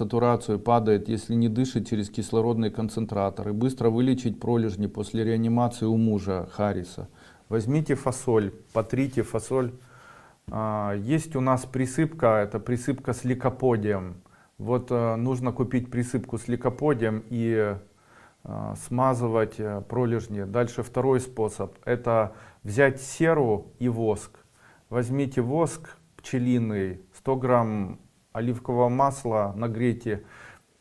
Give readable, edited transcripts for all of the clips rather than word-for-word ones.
сатурацию падает, если не дышит через кислородный концентратор, и быстро вылечить пролежни после реанимации у мужа Харриса. Возьмите фасоль, потрите фасоль. Есть у нас присыпка, это присыпка с ликоподием. Вот нужно купить присыпку с ликоподием и смазывать пролежни. Дальше второй способ, это взять серу и воск. Возьмите воск пчелиный, 100 грамм оливкового масла нагрейте,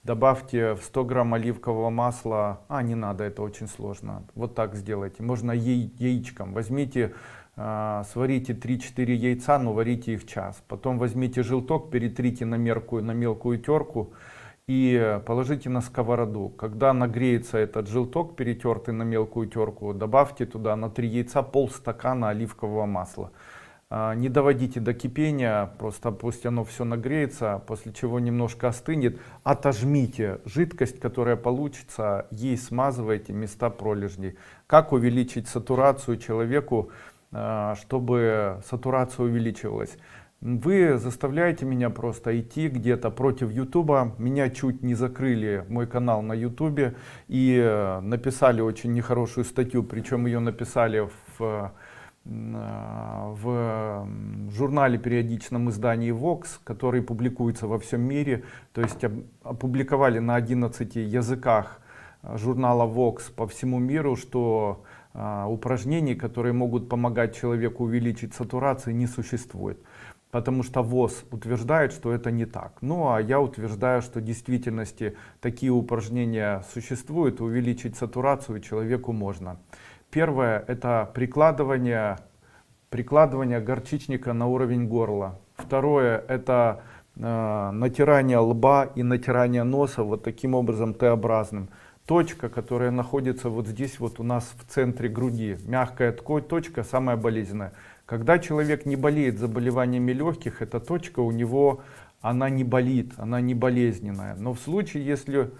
добавьте в 100 грамм оливкового масла, не надо, это очень сложно, вот так сделайте, можно яичком, возьмите, сварите 3-4 яйца, но варите их час, потом возьмите желток, перетрите на мелкую терку и положите на сковороду. Когда нагреется этот желток, перетертый на мелкую терку, добавьте туда на 3 яйца полстакана оливкового масла. Не доводите до кипения, просто пусть оно все нагреется, после чего немножко остынет. Отожмите жидкость, которая получится, ей смазывайте места пролежней. Как увеличить сатурацию человеку, чтобы сатурация увеличивалась? Вы заставляете меня просто идти где-то против Ютуба. Меня чуть не закрыли, мой канал на Ютубе, и написали очень нехорошую статью, причем ее написали в журнале, периодичном издании Vox, который публикуется во всем мире, то есть опубликовали на 11 языках журнала Vox по всему миру, что упражнений, которые могут помогать человеку увеличить сатурацию, не существует. Потому что ВОЗ утверждает, что это не так. Ну а я утверждаю, что в действительности такие упражнения существуют, увеличить сатурацию человеку можно. Первое — это прикладывание горчичника на уровень горла. Второе — это натирание лба и натирание носа вот таким образом Т-образным. Точка, которая находится вот здесь вот у нас в центре груди, мягкая точка, самая болезненная. Когда человек не болеет заболеваниями легких, эта точка у него, она не болит, она не болезненная. Но в случае, если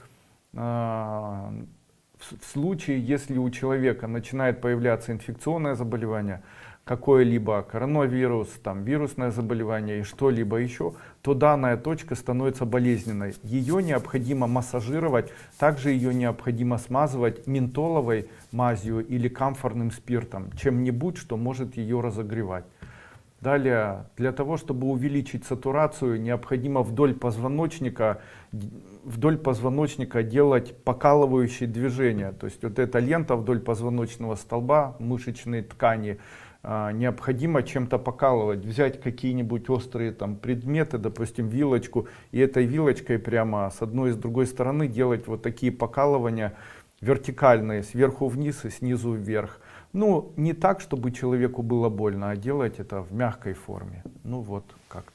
у человека начинает появляться инфекционное заболевание, какое-либо коронавирус, там, вирусное заболевание и что-либо еще, то данная точка становится болезненной. Ее необходимо массажировать, также ее необходимо смазывать ментоловой мазью или камфорным спиртом, чем-нибудь, что может ее разогревать. Далее, для того, чтобы увеличить сатурацию, необходимо вдоль позвоночника делать покалывающие движения. То есть вот эта лента вдоль позвоночного столба, мышечные ткани, необходимо чем-то покалывать, взять какие-нибудь острые там предметы, допустим вилочку, и этой вилочкой прямо с одной и с другой стороны делать вот такие покалывания вертикальные, сверху вниз и снизу вверх. Ну, не так, чтобы человеку было больно, а делать это в мягкой форме. Ну вот, как-то.